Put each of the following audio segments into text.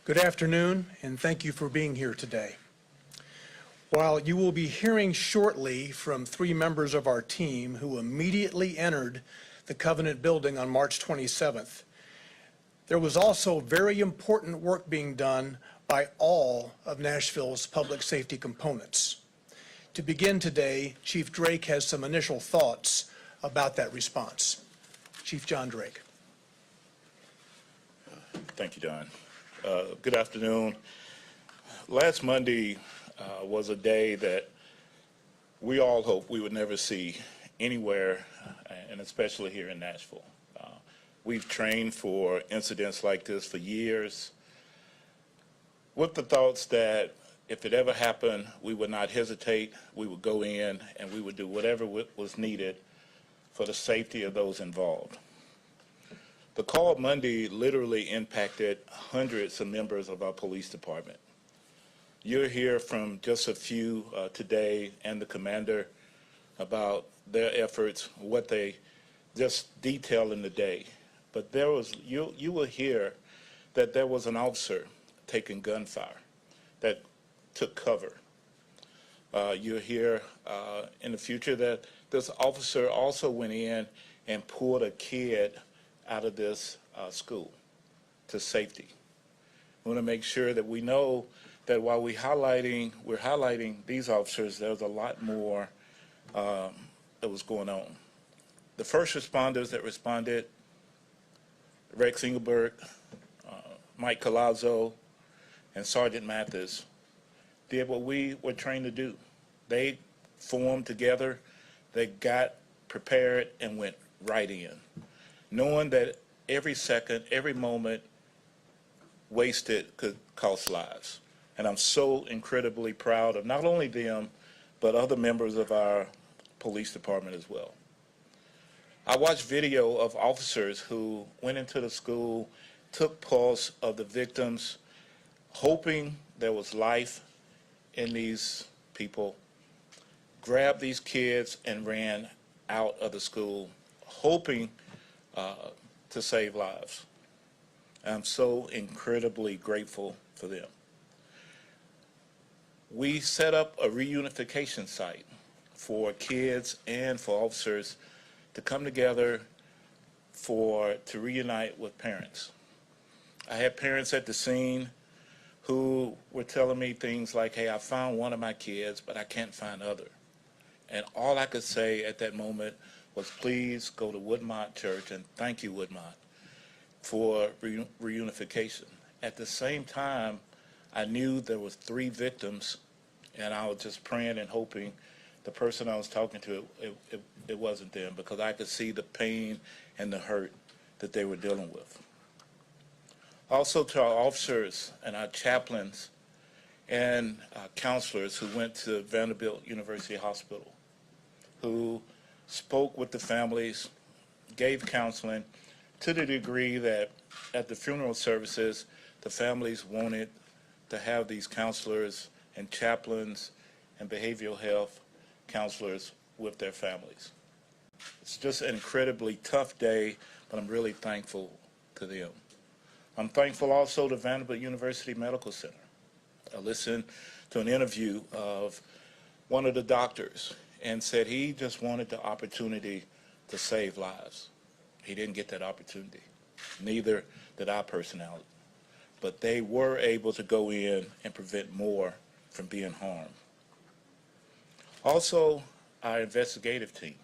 Good afternoon, and thank you for being here today. While you will be hearing shortly from three members of our team who immediately entered the Covenant building on March 27th, there was also very important work being done by all of Nashville's public safety components. To begin today, Chief Drake has some initial thoughts about that response. Chief John Drake. Thank you, Don. Good afternoon. Last Monday was a day that we all hoped we would never see anywhere, and especially here in Nashville. We've trained for incidents like this for years with the thoughts that if it ever happened, we would not hesitate, we would go in and we would do whatever was needed for the safety of those involved. The call Monday literally impacted hundreds of members of our police department. You'll hear from just a few today and the commander about their efforts, what they just detail in the day. But there was, you will hear that there was an officer taking gunfire that took cover. You'll hear in the future that this officer also went in and pulled a kid out of this school to safety. We want to make sure that we know that while we're highlighting these officers, there's a lot more that was going on. The first responders that responded, Rex Engelbert, Mike Collazo, and Sergeant Mathis, did what we were trained to do. They formed together, they got prepared and went right in, knowing that every second, every moment wasted could cost lives. And I'm so incredibly proud of not only them, but other members of our police department as well. I watched video of officers who went into the school, took pulse of the victims, hoping there was life in these people, grabbed these kids and ran out of the school, hoping to save lives. I'm so incredibly grateful for them. We set up a reunification site for kids and for officers to come together to reunite with parents. I had parents at the scene who were telling me things like, hey, I found one of my kids, but I can't find other. And all I could say at that moment was, please go to Woodmont Church, and thank you, Woodmont, for reunification. At the same time, I knew there was 3 victims, and I was just praying and hoping the person I was talking to, it wasn't them, because I could see the pain and the hurt that they were dealing with. Also to our officers and our chaplains and counselors who went to Vanderbilt University Hospital, who spoke with the families, gave counseling to the degree that at the funeral services, the families wanted to have these counselors and chaplains and behavioral health counselors with their families. It's just an incredibly tough day, but I'm really thankful to them. I'm thankful also to Vanderbilt University Medical Center. I listened to an interview of one of the doctors and said he just wanted the opportunity to save lives. He didn't get that opportunity. Neither did our personnel. But they were able to go in and prevent more from being harmed. Also, our investigative team,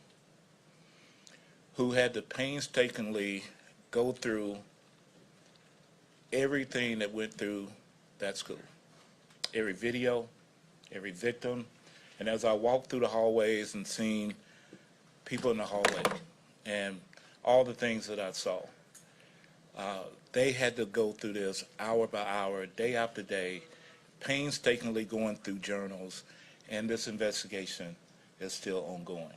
who had to painstakingly go through everything that went through that school. Every video, every victim, and as I walked through the hallways and seen people in the hallway and all the things that I saw, they had to go through this hour by hour, day after day, painstakingly going through journals, and this investigation is still ongoing.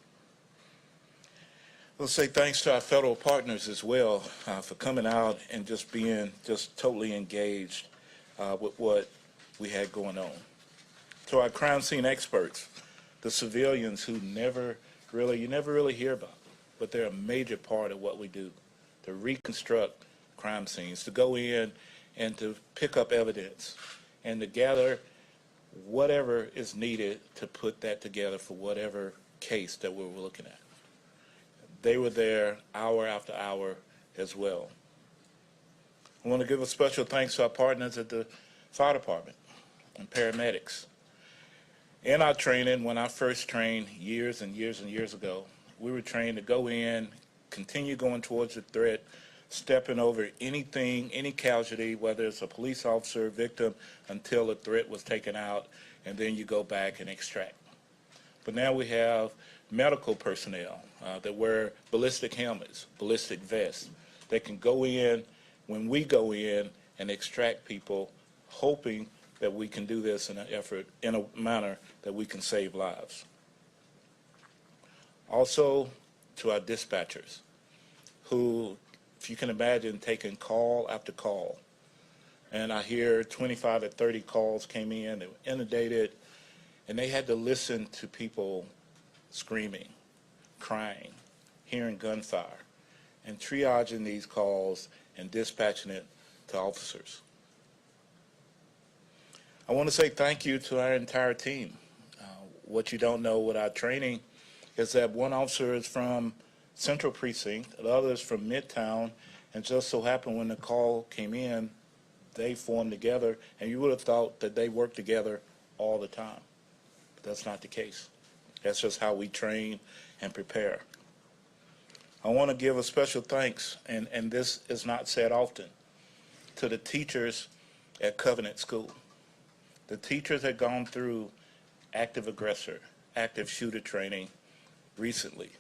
We'll say thanks to our federal partners as well for coming out and just being totally engaged with what we had going on. To our crime scene experts, the civilians who you never really hear about, but they're a major part of what we do, to reconstruct crime scenes, to go in and to pick up evidence and to gather whatever is needed to put that together for whatever case that we were looking at. They were there hour after hour as well. I want to give a special thanks to our partners at the fire department and paramedics. In our training, when I first trained years and years and years ago, we were trained to go in, continue going towards the threat, stepping over anything, any casualty, whether it's a police officer, victim, until the threat was taken out, and then you go back and extract. But now we have medical personnel that wear ballistic helmets, ballistic vests. They can go in when we go in and extract people, hoping that we can do this in a manner that we can save lives. Also, to our dispatchers, who, if you can imagine, taking call after call. And I hear 25 to 30 calls came in, they were inundated, and they had to listen to people screaming, crying, hearing gunfire, and triaging these calls and dispatching it to officers. I want to say thank you to our entire team. What you don't know with our training is that one officer is from Central Precinct, the other is from Midtown, and just so happened when the call came in, they formed together, and you would have thought that they worked together all the time. But that's not the case. That's just how we train and prepare. I want to give a special thanks, and this is not said often, to the teachers at Covenant School. The teachers had gone through active aggressor, active shooter training recently.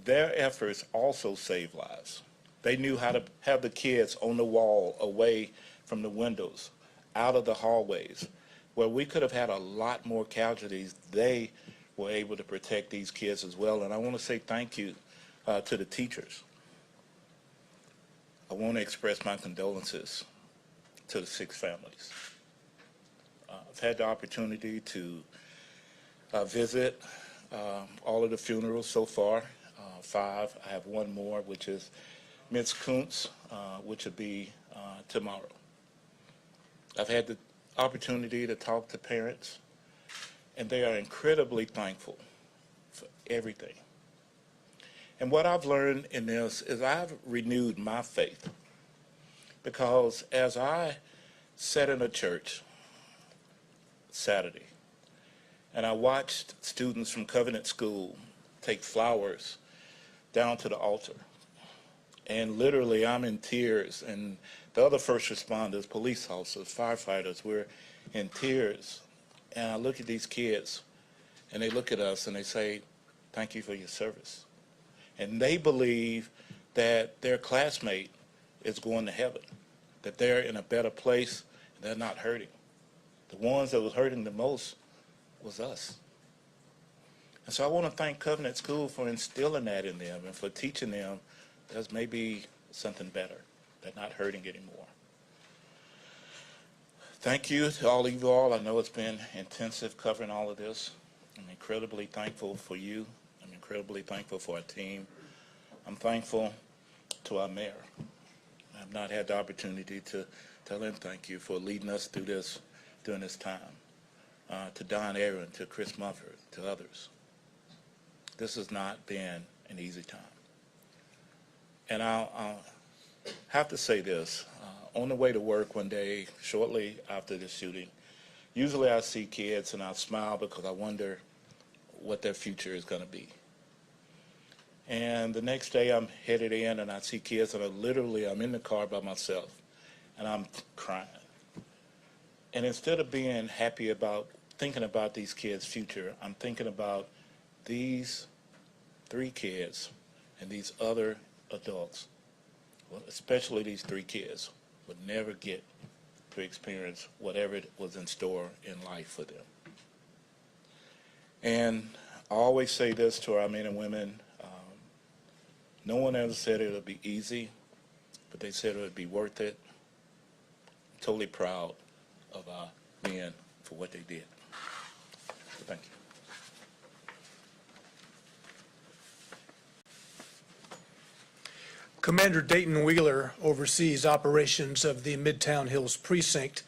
Their efforts also saved lives. They knew how to have the kids on the wall, away from the windows, out of the hallways. Where we could have had a lot more casualties, they were able to protect these kids as well. And I want to say thank you to the teachers. I want to express my condolences to the 6 families. I've had the opportunity to visit all of the funerals so far, 5. I have one more, which is Ms. Kuntz, which will be tomorrow. I've had the opportunity to talk to parents, and they are incredibly thankful for everything. And what I've learned in this is I've renewed my faith, because as I sat in a church Saturday, and I watched students from Covenant School take flowers down to the altar, and literally I'm in tears, and the other first responders, police officers, firefighters, we're in tears. And I look at these kids, and they look at us, and they say, thank you for your service. And they believe that their classmate is going to heaven, that they're in a better place, and they're not hurting. The ones that was hurting the most was us. And so I want to thank Covenant School for instilling that in them and for teaching them there's maybe something better. They're not hurting anymore. Thank you to all of you all. I know it's been intensive covering all of this. I'm incredibly thankful for you. I'm incredibly thankful for our team. I'm thankful to our mayor. I've not had the opportunity to tell him thank you for leading us through this during this time. To Don Aaron, to Chris Mufford, to others. This has not been an easy time. And I'll have to say this. On the way to work one day, shortly after the shooting, usually I see kids and I smile because I wonder what their future is going to be. And the next day I'm headed in and I see kids and I'm in the car by myself and I'm crying. And instead of being happy about thinking about these kids' future, I'm thinking about these 3 kids and these other adults, well, especially these 3 kids, would never get to experience whatever it was in store in life for them. And I always say this to our men and women, no one ever said it would be easy, but they said it would be worth it. I'm totally proud of our men for what they did. So thank you. Commander Dayton Wheeler oversees operations of the Midtown Hills Precinct,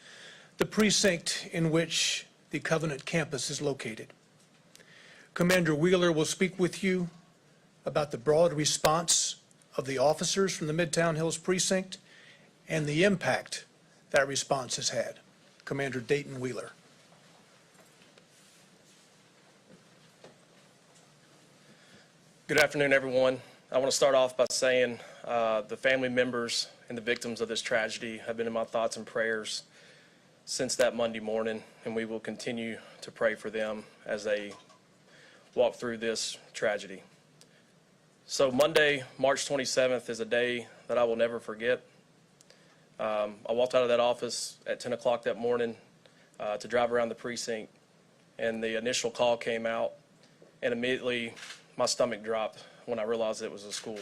the precinct in which the Covenant campus is located. Commander Wheeler will speak with you about the broad response of the officers from the Midtown Hills Precinct and the impact that response has had. Commander Dayton Wheeler. Good afternoon, everyone. I want to start off by saying the family members and the victims of this tragedy have been in my thoughts and prayers since that Monday morning, and we will continue to pray for them as they walk through this tragedy. So Monday, March 27th is a day that I will never forget. I walked out of that office at 10 o'clock that morning to drive around the precinct, and the initial call came out, and immediately my stomach dropped when I realized it was a school.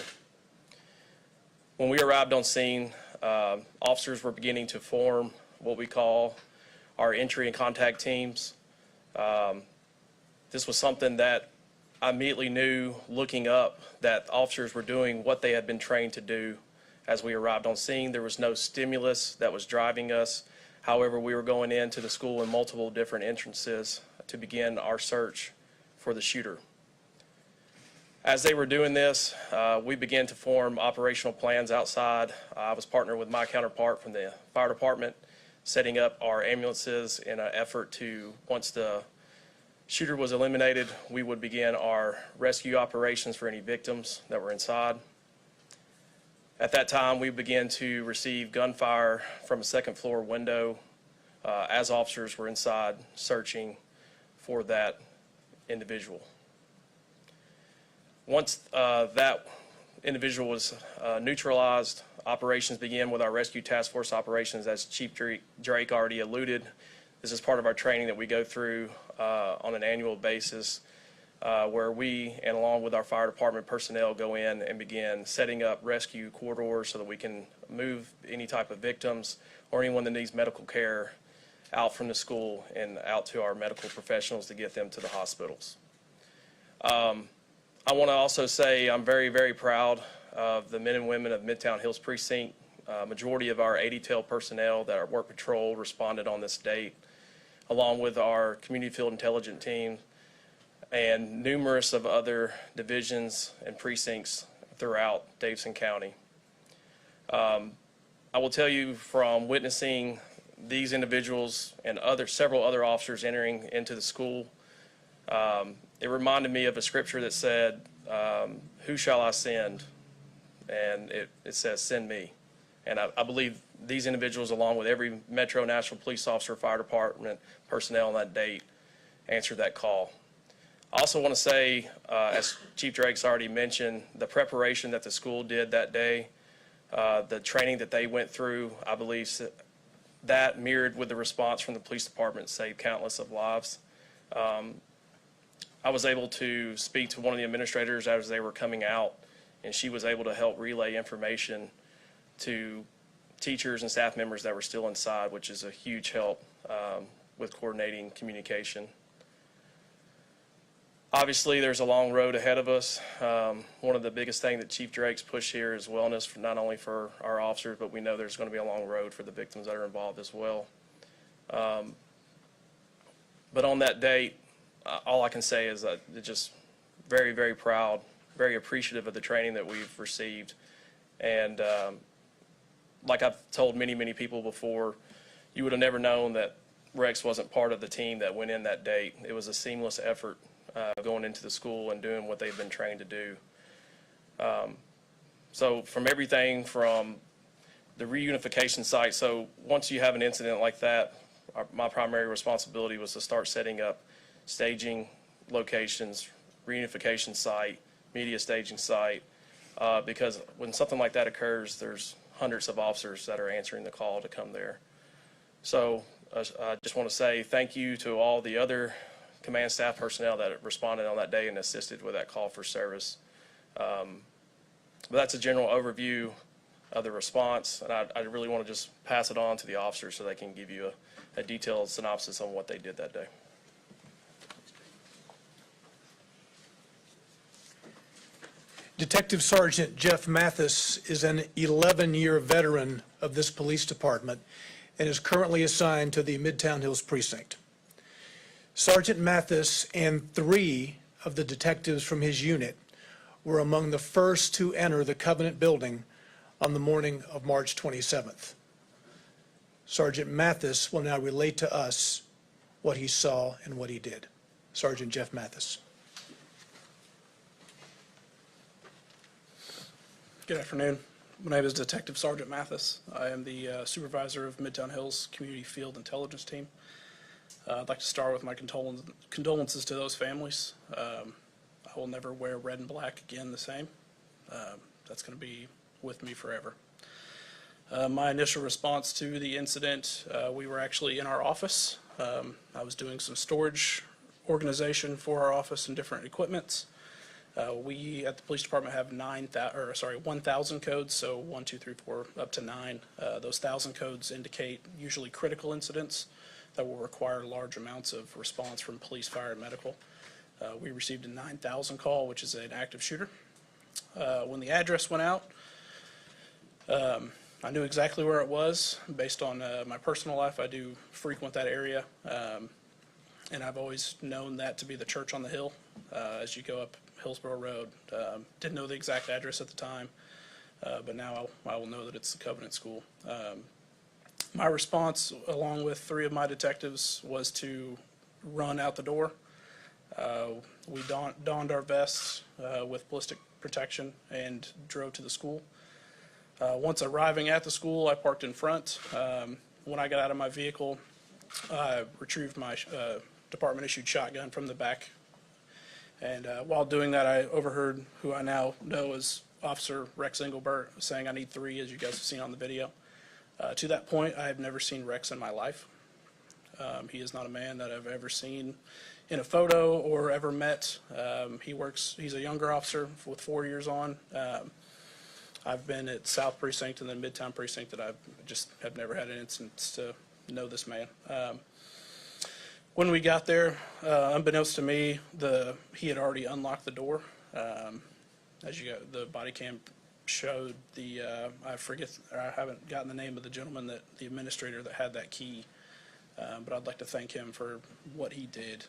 When we arrived on scene, officers were beginning to form what we call our entry and contact teams. This was something that I immediately knew, looking up, that officers were doing what they had been trained to do as we arrived on scene. There was no stimulus that was driving us. However, we were going into the school in multiple different entrances to begin our search for the shooter. As they were doing this, we began to form operational plans outside. I was partnered with my counterpart from the fire department, setting up our ambulances in an effort to, once the shooter was eliminated, we would begin our rescue operations for any victims that were inside. At that time, we began to receive gunfire from a second floor window as officers were inside searching for that individual. Once that individual was neutralized, operations began with our rescue task force operations, as Chief Drake already alluded. This is part of our training that we go through on an annual basis, where we, and along with our fire department personnel, go in and begin setting up rescue corridors so that we can move any type of victims or anyone that needs medical care out from the school and out to our medical professionals to get them to the hospitals. I want to also say I'm very, very proud of the men and women of Midtown Hills Precinct. Majority of our 80-tail personnel that are work patrol responded on this date, along with our community field intelligence team and numerous of other divisions and precincts throughout Davidson County. I will tell you, from witnessing these individuals and several other officers entering into the school, it reminded me of a scripture that said, who shall I send? And it says, send me. And I believe these individuals, along with every Metro National Police officer, fire department personnel on that date, answered that call. I also want to say, as Chief Drake's already mentioned, the preparation that the school did that day, the training that they went through, I believe that mirrored with the response from the police department, saved countless of lives. I was able to speak to one of the administrators as they were coming out, and she was able to help relay information to teachers and staff members that were still inside, which is a huge help with coordinating communication. Obviously, there's a long road ahead of us. One of the biggest things that Chief Drake's pushed here is wellness, not only for our officers, but we know there's going to be a long road for the victims that are involved as well. But on that date, all I can say is that I'm just very, very proud, very appreciative of the training that we've received. And like I've told many, many people before, you would have never known that Rex wasn't part of the team that went in that date. It was a seamless effort going into the school and doing what they've been trained to do. So from everything from the reunification site, so once you have an incident like that, my primary responsibility was to start setting up staging locations, reunification site, media staging site, because when something like that occurs, there's hundreds of officers that are answering the call to come there. So I just want to say thank you to all the other command staff personnel that responded on that day and assisted with that call for service. But that's a general overview of the response, and I really want to just pass it on to the officers so they can give you a detailed synopsis on what they did that day. Detective Sergeant Jeff Mathis is an 11-year veteran of this police department and is currently assigned to the Midtown Hills Precinct. Sergeant Mathis and 3 of the detectives from his unit were among the first to enter the Covenant building on the morning of March 27th. Sergeant Mathis will now relate to us what he saw and what he did. Sergeant Jeff Mathis. Good afternoon. My name is Detective Sergeant Mathis. I am the supervisor of Midtown Hills Community Field Intelligence Team. I'd like to start with my condolences to those families. I will never wear red and black again the same. That's going to be with me forever. My initial response to the incident, we were actually in our office. I was doing some storage organization for our office and different equipments. We at the police department have 1,000 codes, so 1, 2, 3, 4, up to 9. Those 1,000 codes indicate usually critical incidents that will require large amounts of response from police, fire, and medical. We received a 9,000 call, which is an active shooter. When the address went out, I knew exactly where it was. Based on my personal life, I do frequent that area, and I've always known that to be the church on the hill as you go up Hillsborough Road. Didn't know the exact address at the time, but now I will know that it's the Covenant School. My response, along with 3 of my detectives, was to run out the door. We donned our vests with ballistic protection and drove to the school. Once arriving at the school, I parked in front. When I got out of my vehicle, I retrieved my department-issued shotgun from the back. And while doing that, I overheard who I now know as Officer Rex Engelbert saying, "I need 3," as you guys have seen on the video. To that point, I have never seen Rex in my life. He is not a man that I've ever seen in a photo or ever met. He's a younger officer with 4 years on. I've been at South Precinct and then Midtown Precinct, that I just have never had an instance to know this man. When we got there, unbeknownst to me, he had already unlocked the door. The body cam showed I haven't gotten the name of the gentleman, the administrator that had that key, but I'd like to thank him for what he did.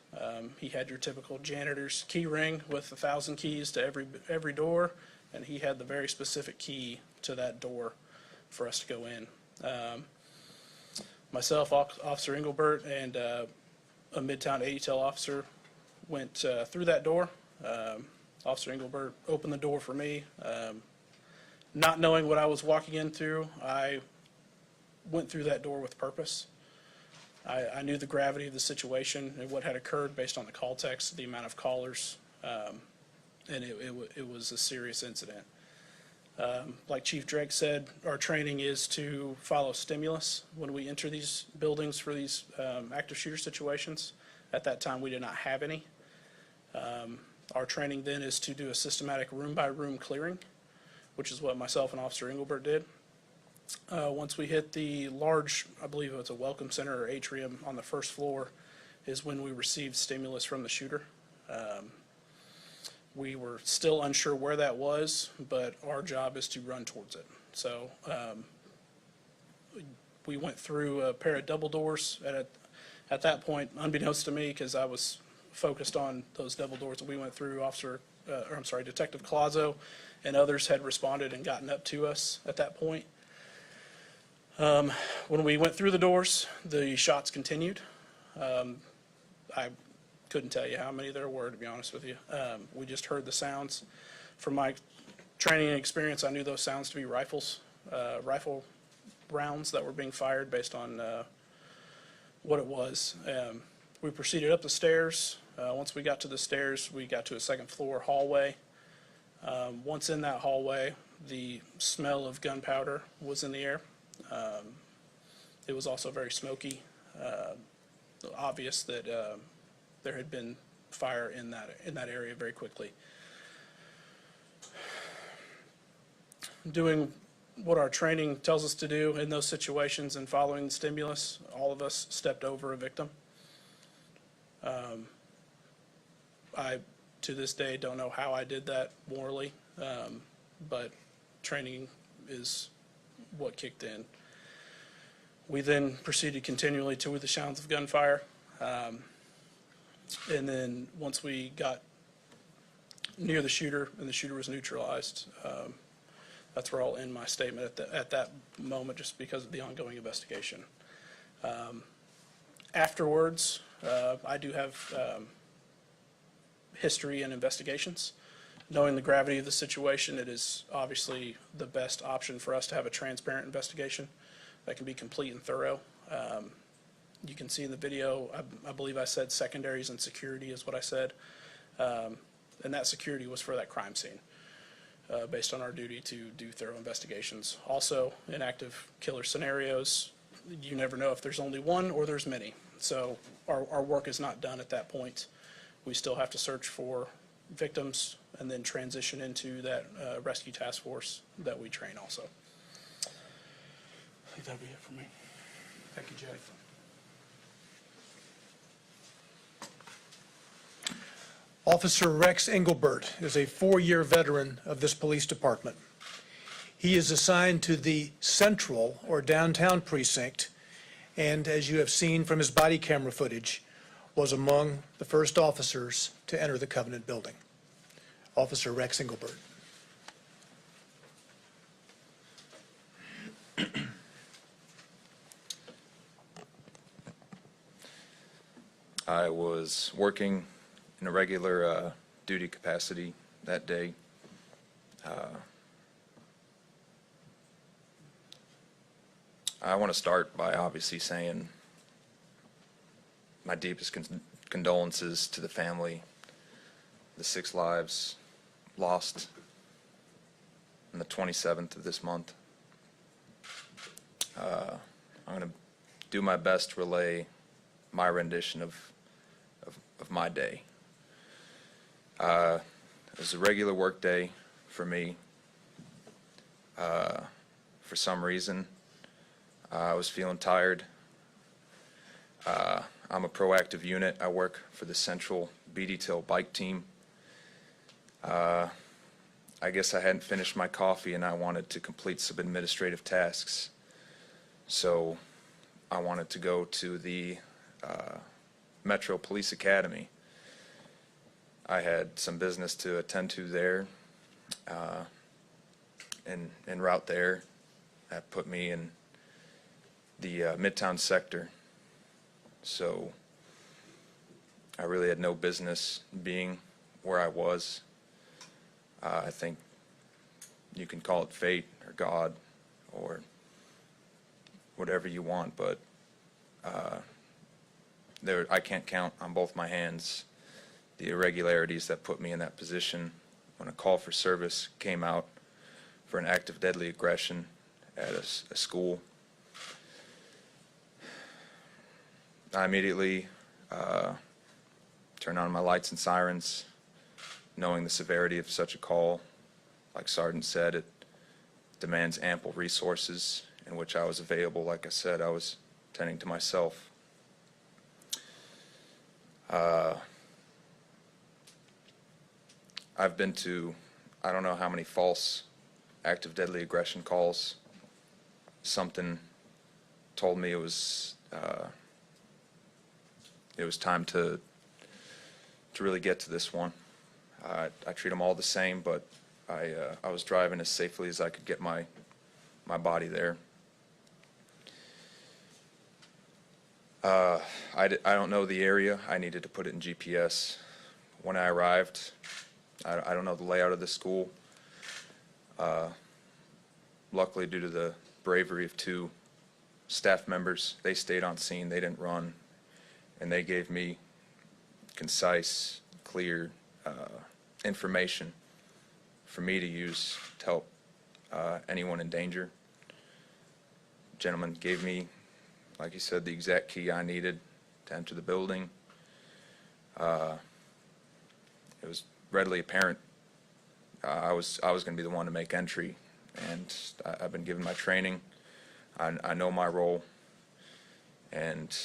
He had your typical janitor's key ring with 1,000 keys to every door, and he had the very specific key to that door for us to go in. Myself, Officer Engelbert, and a Midtown 80-tail officer went through that door. Officer Engelbert opened the door for me. Not knowing what I was walking into, I went through that door with purpose. I knew the gravity of the situation and what had occurred based on the call text, the amount of callers, and it was a serious incident. Like Chief Drake said, our training is to follow stimulus when we enter these buildings for these active shooter situations. At that time, we did not have any. Our training then is to do a systematic room-by-room clearing, which is what myself and Officer Engelbert did. Once we hit the large, I believe it's a welcome center or atrium on the first floor, is when we received stimulus from the shooter. We were still unsure where that was, but our job is to run towards it. So we went through a pair of double doors at that point, unbeknownst to me, because I was focused on those double doors that we went through. Detective Collazo and others had responded and gotten up to us at that point. When we went through the doors, the shots continued. I couldn't tell you how many there were, to be honest with you. We just heard the sounds. From my training and experience, I knew those sounds to be rifle rounds that were being fired based on what it was. We proceeded up the stairs. Once we got to the stairs, we got to a second floor hallway. Once in that hallway, the smell of gunpowder was in the air. It was also very smoky. Obvious that there had been fire in that area very quickly. Doing what our training tells us to do in those situations and following the stimulus, all of us stepped over a victim. I, to this day, don't know how I did that morally. but training is what kicked in. We then proceeded continually to the sounds of gunfire. And then once we got near the shooter and the shooter was neutralized, that's where I'll end my statement at that moment, just because of the ongoing investigation. Afterwards, I do have history in investigations. Knowing the gravity of the situation, it is obviously the best option for us to have a transparent investigation that can be complete and thorough. You can see in the video, I believe I said secondaries and security is what I said. And that security was for that crime scene, based on our duty to do thorough investigations. Also, in active killer scenarios, you never know if there's only one or there's many. So our work is not done at that point. We still have to search for victims and then transition into that rescue task force that we train also. I think that'll be it for me. Thank you, Jay. Officer Rex Engelbert is a 4-year veteran of this police department. He is assigned to the Central or Downtown Precinct, and as you have seen from his body camera footage, was among the first officers to enter the Covenant building. Officer Rex Engelbert. I was working in a regular duty capacity that day. I want to start by obviously saying my deepest condolences to the family, the 6 lives lost on the 27th of this month. I'm going to do my best to relay my rendition of my day. It was a regular work day for me. For some reason, I was feeling tired. I'm a proactive unit. I work for the Central B-Detail bike team. I guess I hadn't finished my coffee and I wanted to complete some administrative tasks. So I wanted to go to the Metro Police Academy. I had some business to attend to there. En route there, that put me in the Midtown sector. So I really had no business being where I was. I think you can call it fate or God or whatever you want, but I can't count on both my hands the irregularities that put me in that position when a call for service came out for an act of deadly aggression at a school. I immediately turned on my lights and sirens, knowing the severity of such a call. Like Sergeant said, it demands ample resources, in which I was available. Like I said, I was tending to myself. I've been to, I don't know how many false act of deadly aggression calls. Something told me it was time to really get to this one. I treat them all the same, but I was driving as safely as I could get my body there. I don't know the area. I needed to put it in GPS. When I arrived, I don't know the layout of the school. Luckily, due to the bravery of 2 staff members, they stayed on scene. They didn't run, and they gave me concise, clear information for me to use to help anyone in danger. The gentleman gave me, like he said, the exact key I needed to enter the building. It was readily apparent I was going to be the one to make entry, and I've been given my training. I know my role, and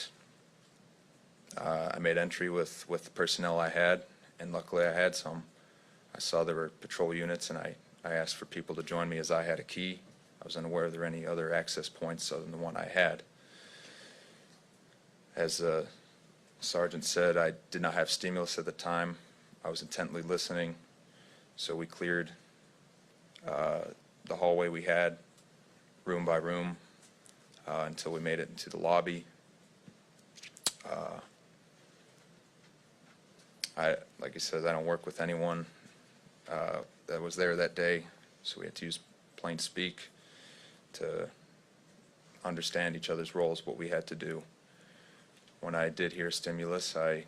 I made entry with the personnel I had, and luckily I had some. I saw there were patrol units, and I asked for people to join me as I had a key. I was unaware there were any other access points other than the one I had. As the sergeant said, I did not have stimulus at the time. I was intently listening, so we cleared the hallway we had, room by room, until we made it into the lobby. Like I said, I don't work with anyone that was there that day, so we had to use plain speak to understand each other's roles, what we had to do. When I did hear stimulus, I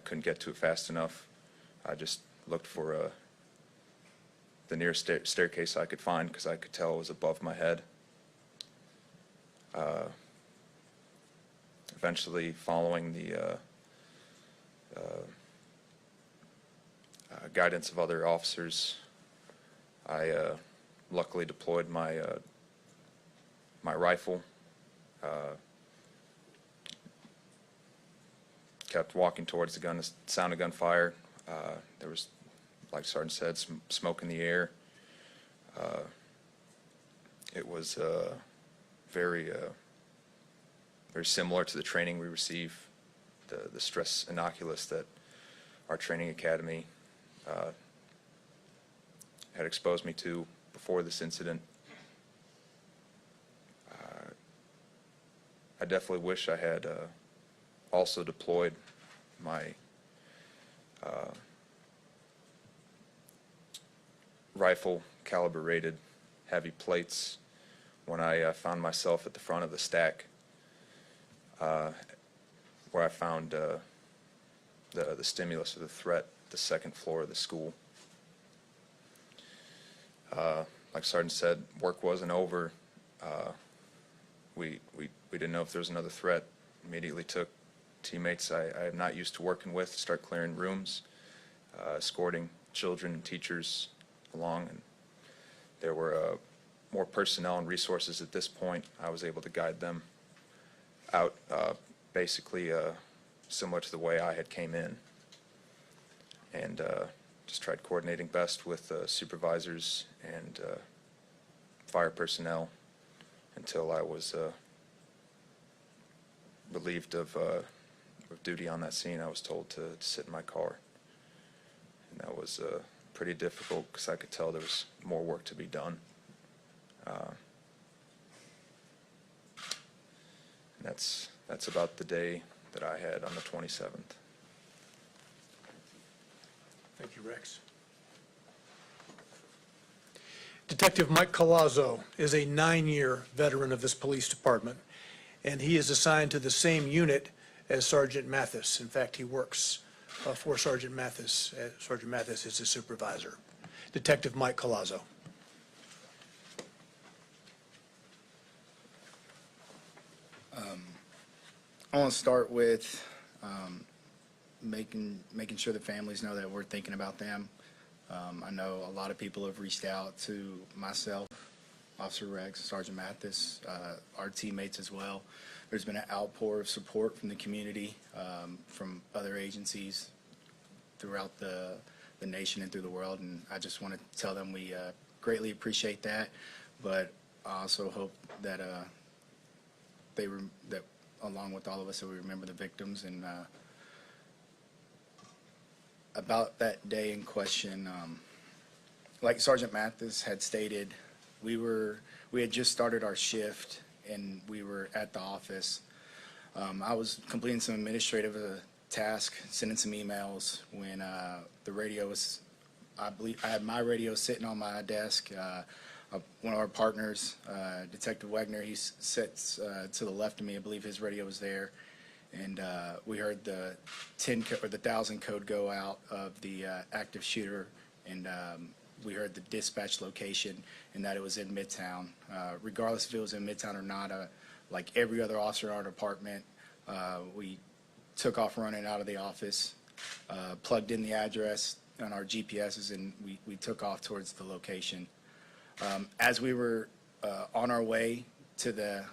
couldn't get to it fast enough. I just looked for the nearest staircase I could find because I could tell it was above my head. Eventually, following the guidance of other officers, I luckily deployed my rifle. Kept walking towards the gun, the sound of gunfire. There was, like Sergeant said, some smoke in the air. It was very similar to the training we receive, the stress inoculus that our training academy had exposed me to before this incident. I definitely wish I had also deployed my rifle caliber rated heavy plates when I found myself at the front of the stack where I found the stimulus of the threat, the second floor of the school. Like Sergeant said, work wasn't over. We didn't know if there was another threat. Immediately took teammates I am not used to working with to start clearing rooms, escorting children and teachers along. And there were more personnel and resources at this point. I was able to guide them out basically similar to the way I had came in. And just tried coordinating best with supervisors and fire personnel until I was relieved of duty on that scene. I was told to sit in my car. And that was pretty difficult because I could tell there was more work to be done. And that's about the day that I had on the 27th. Thank you, Rex. Detective Mike Collazo is a 9-year veteran of this police department, and he is assigned to the same unit as Sergeant Mathis. In fact, he works for Sergeant Mathis. Sergeant Mathis is his supervisor. Detective Mike Collazo. I want to start with making sure the families know that we're thinking about them. I know a lot of people have reached out to myself, Officer Rex, Sergeant Mathis, our teammates as well. There's been an outpour of support from the community, from other agencies throughout the nation and through the world, and I just want to tell them we greatly appreciate that, but I also hope that that along with all of us, that we remember the victims. And about that day in question, like Sergeant Mathis had stated, we had just started our shift and we were at the office. I was completing some administrative task, sending some emails when the radio was, I believe I had my radio sitting on my desk. One of our partners, Detective Wagner, he sits to the left of me. I believe his radio was there, and we heard the 1,000 code go out of the active shooter, and we heard the dispatch location and that it was in Midtown. Regardless if it was in Midtown or not, like every other officer in our department, we took off running out of the office, plugged in the address on our GPSs, and we took off towards the location. As we were on our way to the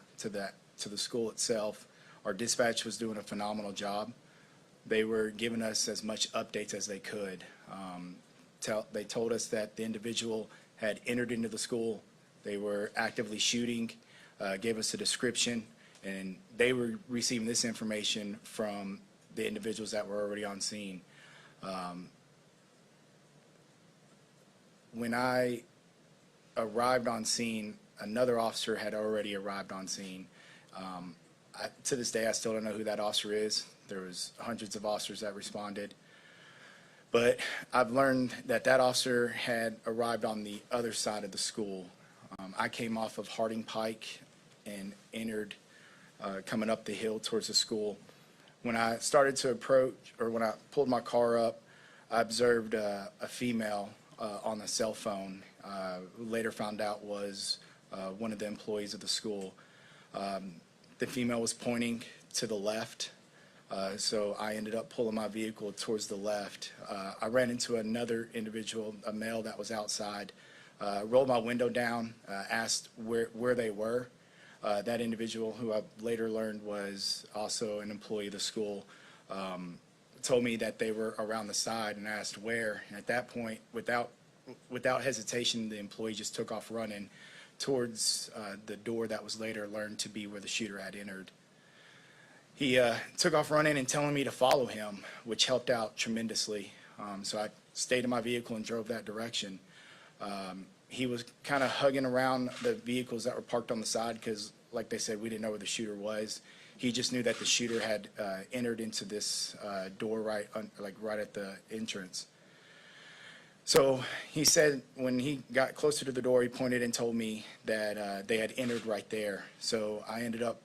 school itself, our dispatch was doing a phenomenal job. They were giving us as much updates as they could. They told us that the individual had entered into the school. They were actively shooting, gave us a description, and they were receiving this information from the individuals that were already on scene. When I arrived on scene, another officer had already arrived on scene. To this day, I still don't know who that officer is. There was hundreds of officers that responded. But I've learned that that officer had arrived on the other side of the school. I came off of Harding Pike and entered coming up the hill towards the school. When I started to approach, or when I pulled my car up, I observed a female on a cell phone. Later found out was one of the employees of the school. The female was pointing to the left, so I ended up pulling my vehicle towards the left. I ran into another individual, a male that was outside, rolled my window down, asked where they were. That individual, who I later learned was also an employee of the school, told me that they were around the side and asked where. And at that point, without hesitation, the employee just took off running towards the door that was later learned to be where the shooter had entered. He took off running and telling me to follow him, which helped out tremendously. So I stayed in my vehicle and drove that direction. He was kind of hugging around the vehicles that were parked on the side because, like they said, we didn't know where the shooter was. He just knew that the shooter had entered into this door right at the entrance. So he said when he got closer to the door, he pointed and told me that they had entered right there. So I ended up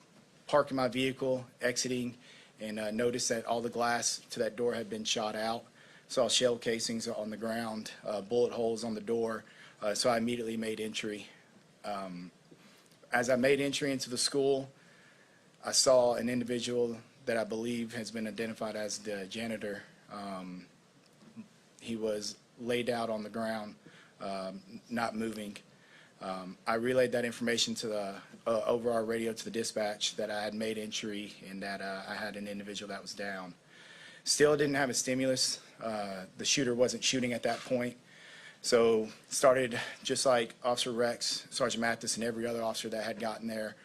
parking my vehicle, exiting, and noticed that all the glass to that door had been shot out. Saw shell casings on the ground, bullet holes on the door. So I immediately made entry. As I made entry into the school, I saw an individual that I believe has been identified as the janitor. He was laid out on the ground, not moving. I relayed that information to the over our radio to the dispatch that I had made entry and that I had an individual that was down. Still didn't have a stimulus. The shooter wasn't shooting at that point. So started just like Officer Rex, Sergeant Mathis, and every other officer that had gotten there,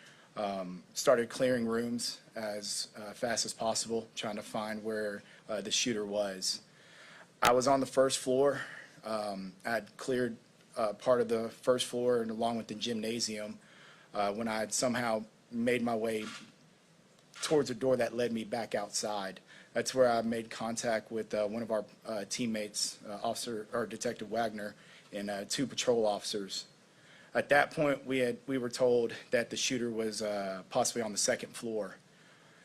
started clearing rooms as fast as possible, trying to find where the shooter was. I was on the first floor. I had cleared part of the first floor and along with the gymnasium when I had somehow made my way towards a door that led me back outside. That's where I made contact with one of our teammates, Detective Wagner, and two patrol officers. At that point, we were told that the shooter was possibly on the second floor.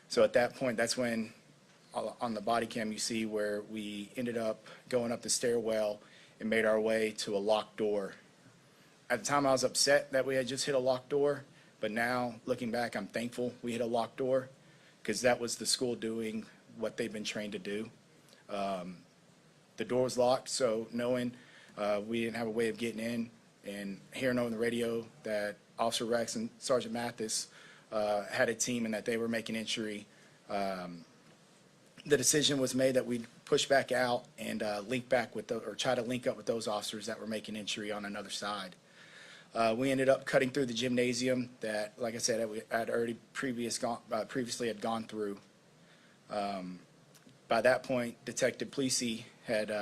So at that point, that's when on the body cam you see where we ended up going up the stairwell and made our way to a locked door. At the time, I was upset that we had just hit a locked door, but now, looking back, I'm thankful we hit a locked door because that was the school doing what they've been trained to do. The door was locked, so knowing we didn't have a way of getting in and hearing on the radio that Officer Rex and Sergeant Mathis had a team and that they were making entry, the decision was made that we'd push back out and link back with or try to link up with those officers that were making entry on another side. We ended up cutting through the gymnasium that, like I said, we had already previously had gone through. By that point, Detective Plesey had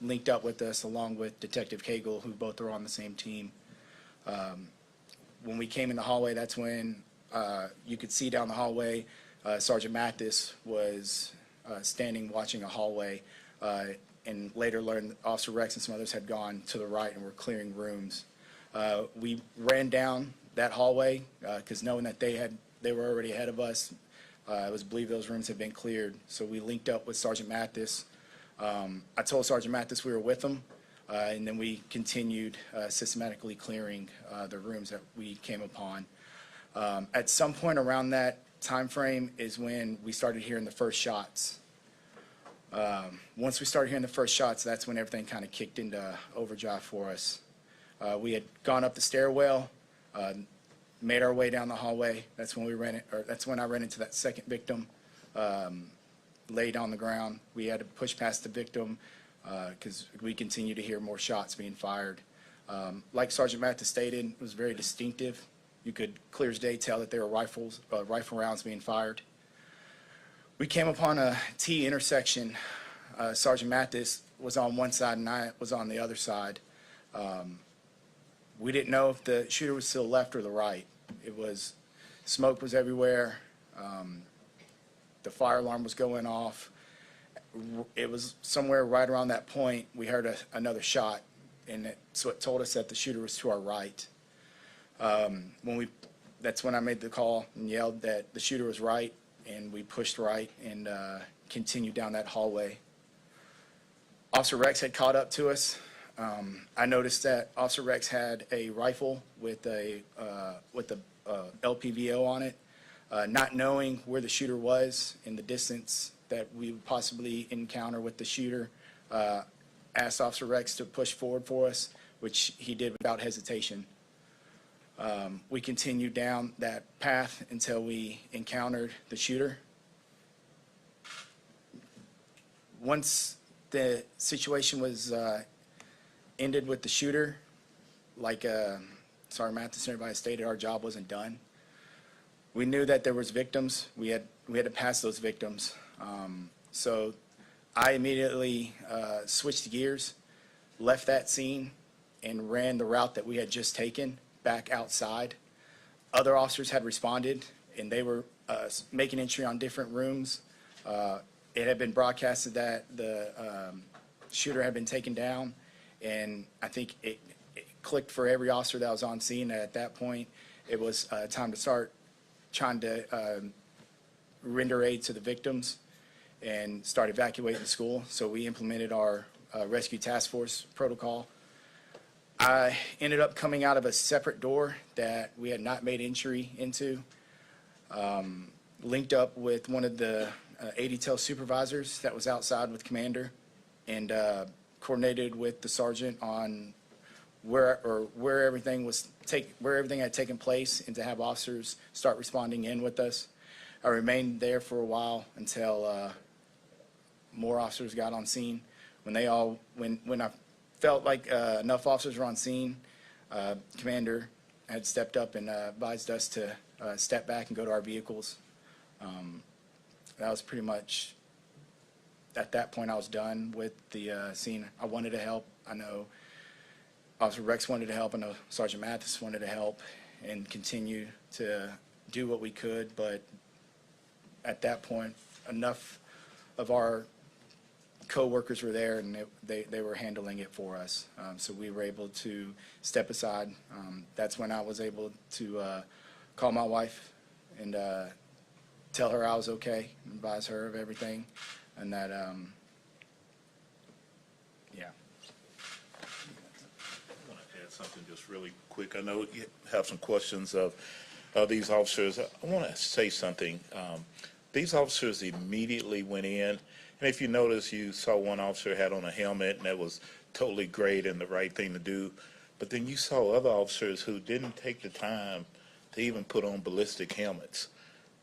linked up with us along with Detective Cagle, who both are on the same team. When we came in the hallway, that's when you could see down the hallway Sergeant Mathis was standing watching a hallway, and later learned Officer Rex and some others had gone to the right and were clearing rooms. We ran down that hallway because knowing that they were already ahead of us, it was believed those rooms had been cleared. So we linked up with Sergeant Mathis. I told Sergeant Mathis we were with him, and then we continued systematically clearing the rooms that we came upon. At some point around that time frame is when we started hearing the first shots. Once we started hearing the first shots, that's when everything kind of kicked into overdrive for us. We had gone up the stairwell, made our way down the hallway. That's when I ran into that second victim, laid on the ground. We had to push past the victim, because we continue to hear more shots being fired. Like Sergeant Mathis stated, it was very distinctive. You could clear as day tell that there were rifle rounds being fired. We came upon a T intersection. Sergeant Mathis was on one side and I was on the other side. We didn't know if the shooter was to the left or the right. Smoke was everywhere. The fire alarm was going off. It was somewhere right around that point, we heard another shot, and so it told us that the shooter was to our right. That's when I made the call and yelled that the shooter was right, and we pushed right and continued down that hallway. Officer Rex had caught up to us. I noticed that Officer Rex had a rifle with a LPVO on it. Not knowing where the shooter was in the distance that we would possibly encounter with the shooter, asked Officer Rex to push forward for us, which he did without hesitation. We continued down that path until we encountered the shooter. Once the situation was ended with the shooter, like Sergeant Mathis and everybody stated, our job wasn't done. We knew that there was victims. We had to pass those victims. So I immediately switched gears, left that scene, and ran the route that we had just taken back outside. Other officers had responded, and they were making entry on different rooms. It had been broadcasted that the shooter had been taken down, and I think it clicked for every officer that was on scene that at that point it was time to start trying to render aid to the victims and start evacuating the school. So we implemented our rescue task force protocol. I ended up coming out of a separate door that we had not made entry into, linked up with one of the ADTEL supervisors that was outside with Commander, and coordinated with the sergeant on where everything had taken place, and to have officers start responding in with us. I remained there for a while until more officers got on scene. When I felt like enough officers were on scene, Commander had stepped up and advised us to step back and go to our vehicles. That was pretty much, at that point I was done with the scene. I wanted to help. I know Officer Rex wanted to help. I know Sergeant Mathis wanted to help and continue to do what we could, but at that point, enough of our co-workers were there, and they were handling it for us. So we were able to step aside. That's when I was able to call my wife and tell her I was okay, advise her of everything, and that, yeah. I want to add something just really quick. I know you have some questions of these officers. I want to say something. These officers immediately went in, and if you notice, you saw one officer had on a helmet, and that was totally great and the right thing to do. But then you saw other officers who didn't take the time to even put on ballistic helmets.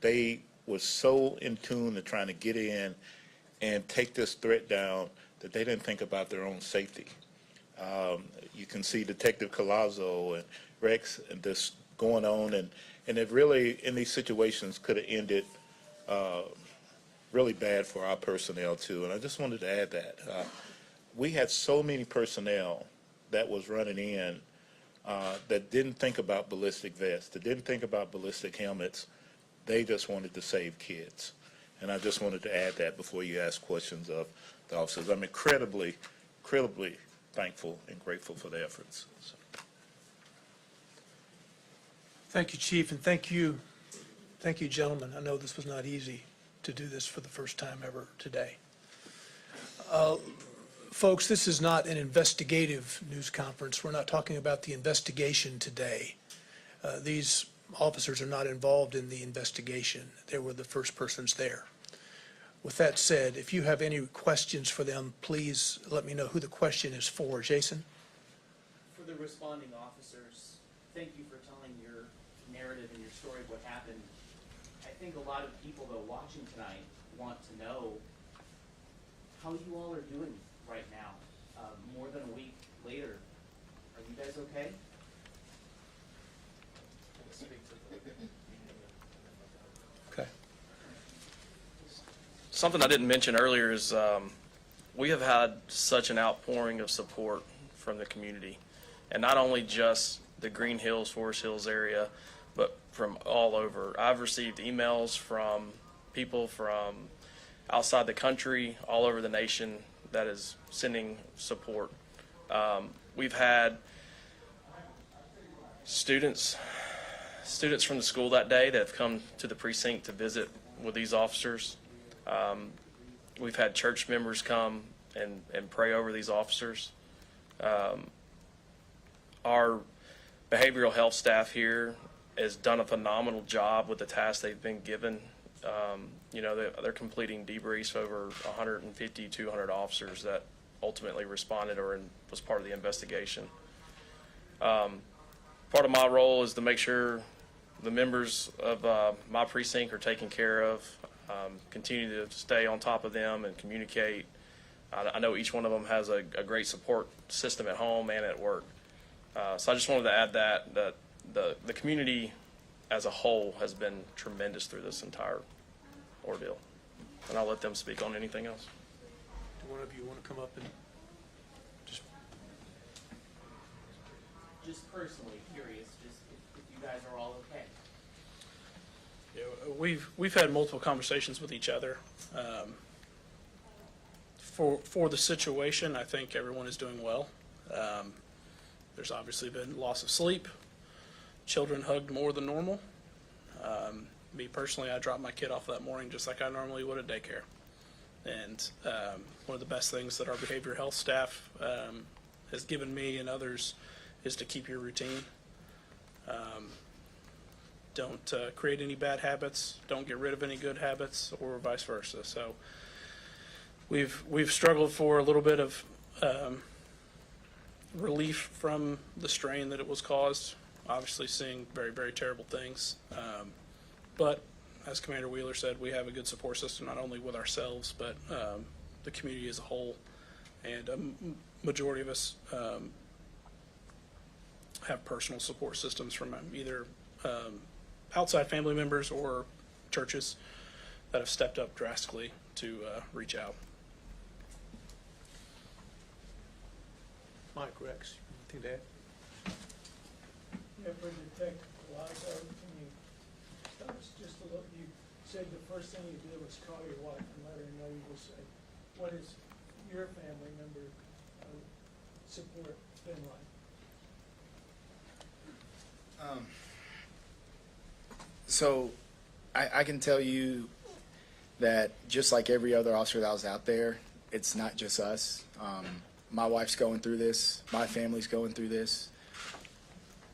They were so in tune to trying to get in and take this threat down that they didn't think about their own safety. You can see Detective Collazo and Rex and this going on, and it really, in these situations, could have ended really bad for our personnel too. And I just wanted to add that. We had so many personnel that was running in that didn't think about ballistic vests, that didn't think about ballistic helmets. They just wanted to save kids. And I just wanted to add that before you ask questions of the officers. I'm incredibly thankful and grateful for the efforts. So. Thank you, Chief, and thank you, gentlemen. I know this was not easy to do this for the first time ever today. Folks, this is not an investigative news conference. We're not talking about the investigation today. These officers are not involved in the investigation. They were the first persons there. With that said, if you have any questions for them, please let me know who the question is for. Jason? For the responding officers, thank you for telling your narrative and your story of what happened. I think a lot of people, though, watching tonight want to know how you all are doing right now. More than a week later, are you guys okay? Okay. Something I didn't mention earlier is we have had such an outpouring of support from the community. And not only just the Green Hills, Forest Hills area, but from all over. I've received emails from people from outside the country, all over the nation, that is sending support. We've had students from the school that day that have come to the precinct to visit with these officers. We've had church members come and pray over these officers. Our behavioral health staff here has done a phenomenal job with the tasks they've been given. They're completing debriefs over 150, 200 officers that ultimately responded or was part of the investigation. Part of my role is to make sure the members of my precinct are taken care of, continue to stay on top of them and communicate. I know each one of them has a great support system at home and at work. So I just wanted to add that the community as a whole has been tremendous through this entire ordeal. And I'll let them speak on anything else. Do one of you want to come up and just, Just personally curious, just if you guys are all okay. Yeah, we've had multiple conversations with each other. For the situation, I think everyone is doing well. There's obviously been loss of sleep. Children hugged more than normal. Me personally, I dropped my kid off that morning just like I normally would at daycare. And one of the best things that our behavioral health staff has given me and others is to keep your routine. Don't create any bad habits. Don't get rid of any good habits, or vice versa. So we've struggled for a little bit of relief from the strain that it was caused. Obviously, seeing very, very terrible things. But as Commander Wheeler said, we have a good support system, not only with ourselves, but the community as a whole. And a majority of us have personal support systems from either outside family members or churches that have stepped up drastically to reach out. Mike, Rex, anything to add? Yeah, for Detective Collazo, can you tell us just a little, you said the first thing you did was call your wife and let her know you were safe. What has your family member support been like? So I can tell you that just like every other officer that was out there, it's not just us. My wife's going through this. My family's going through this.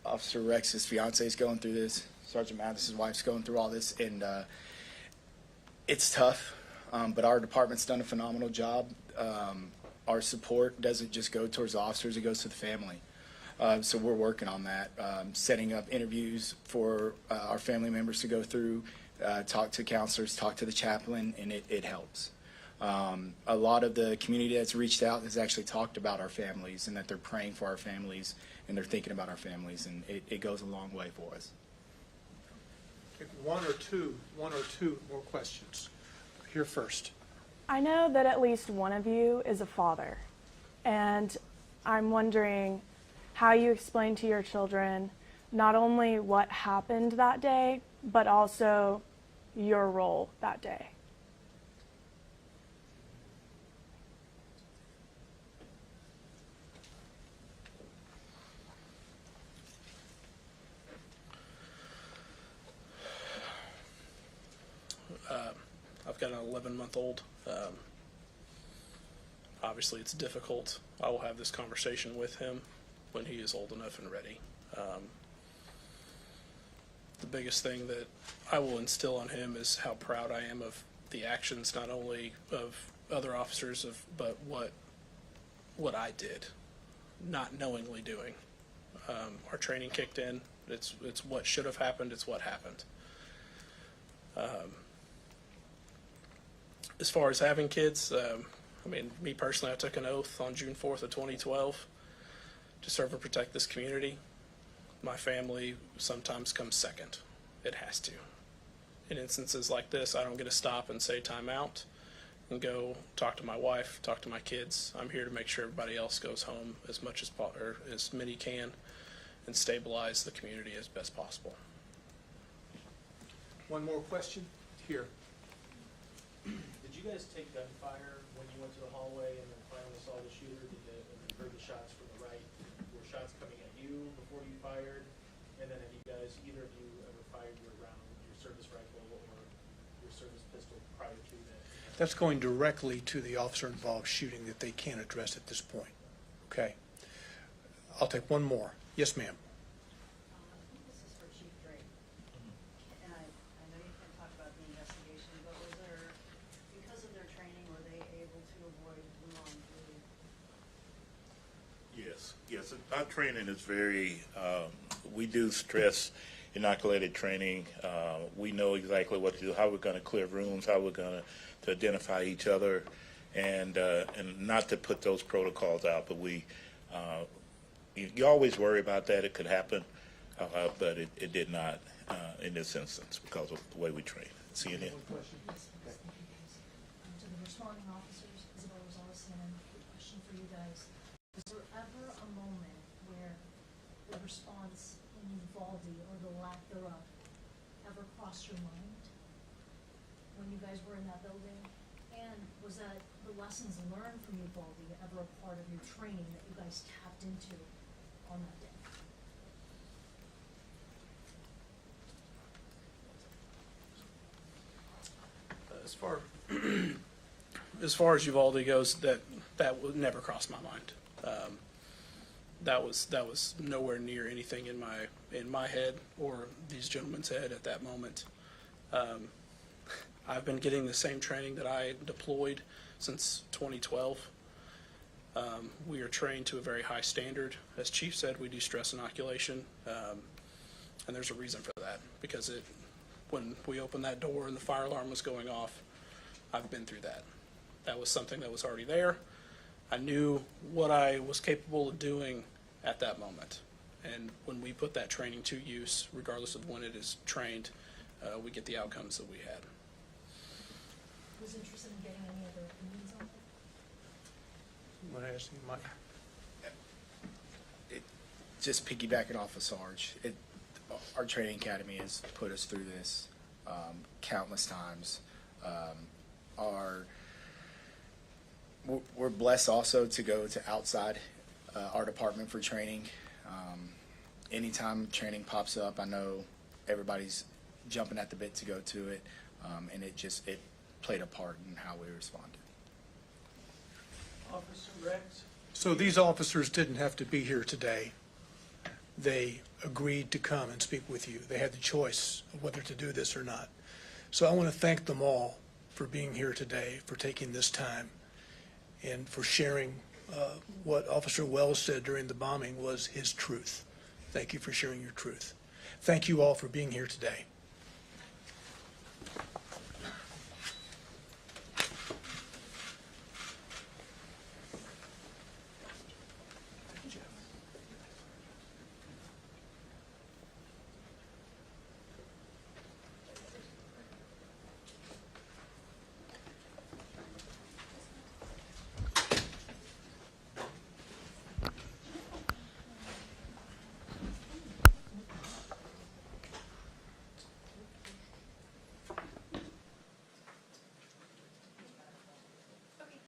Officer Rex's fiance is going through this. Sergeant Mathis's wife's going through all this. And it's tough, but our department's done a phenomenal job. Our support doesn't just go towards the officers, it goes to the family. So we're working on that, setting up interviews for our family members to go through, talk to counselors, talk to the chaplain, and it helps. A lot of the community that's reached out has actually talked about our families and that they're praying for our families and they're thinking about our families, and it goes a long way for us. One or two more questions. Here first. I know that at least one of you is a father, and I'm wondering how you explain to your children not only what happened that day, but also your role that day. I've got an 11-month-old. Obviously, it's difficult. I will have this conversation with him when he is old enough and ready. The biggest thing that I will instill on him is how proud I am of the actions, not only of other officers, but what I did, not knowingly doing. Our training kicked in. It's what should have happened. It's what happened. As far as having kids, I mean, me personally, I took an oath on June 4th of 2012 to serve and protect this community. My family sometimes comes second. It has to. In instances like this, I don't get to stop and say time out and go talk to my wife, talk to my kids. I'm here to make sure everybody else goes home as much or as many can, and stabilize the community as best possible. One more question? Here. Did you guys take gunfire when you went to the hallway and then finally saw the shooter? And then heard the shots from the right? Were shots coming at you before you fired? And then have you guys, either of you, ever fired your round, your service rifle or your service pistol prior to that? That's going directly to the officer involved shooting that they can't address at this point. Okay. I'll take one more. Yes, ma'am. I think this is for Chief Drake. And I know you can't talk about the investigation, but was there, because of their training, were they able to avoid blue on blue? Yes. Our training is very, we do stress inoculated training. We know exactly what to do, how we're going to clear rooms, how we're going to identify each other, and not to put those protocols out, but you always worry about that. It could happen, but it did not in this instance because of the way we train. CNN. To the responding officers, Isabel Rosales, and a question for you guys. Was there ever a moment where the response in Uvalde, or the lack thereof, ever crossed your mind when you guys were in that building? And was that the lessons learned from Uvalde ever a part of your training that you guys tapped into on that day? As far as Uvalde goes, that would never cross my mind. That was nowhere near anything in my head or these gentlemen's head at that moment. I've been getting the same training that I deployed since 2012. We are trained to a very high standard. As Chief said, we do stress inoculation, and there's a reason for that, because when we opened that door and the fire alarm was going off, I've been through that. That was something that was already there. I knew what I was capable of doing at that moment. And when we put that training to use, regardless of when it is trained, we get the outcomes that we had. Was interested in getting any other opinions on that? You want to ask me, Mike? Just piggybacking off of Sarge, our training academy has put us through this countless times. We're blessed also to go to outside our department for training. Anytime training pops up, I know everybody's jumping at the bit to go to it, and it played a part in how we responded. Officer Rex, So these officers didn't have to be here today. They agreed to come and speak with you. They had the choice of whether to do this or not. So I want to thank them all for being here today, for taking this time, and for sharing what Officer Wells said during the bombing was his truth. Thank you for sharing your truth. Thank you all for being here today.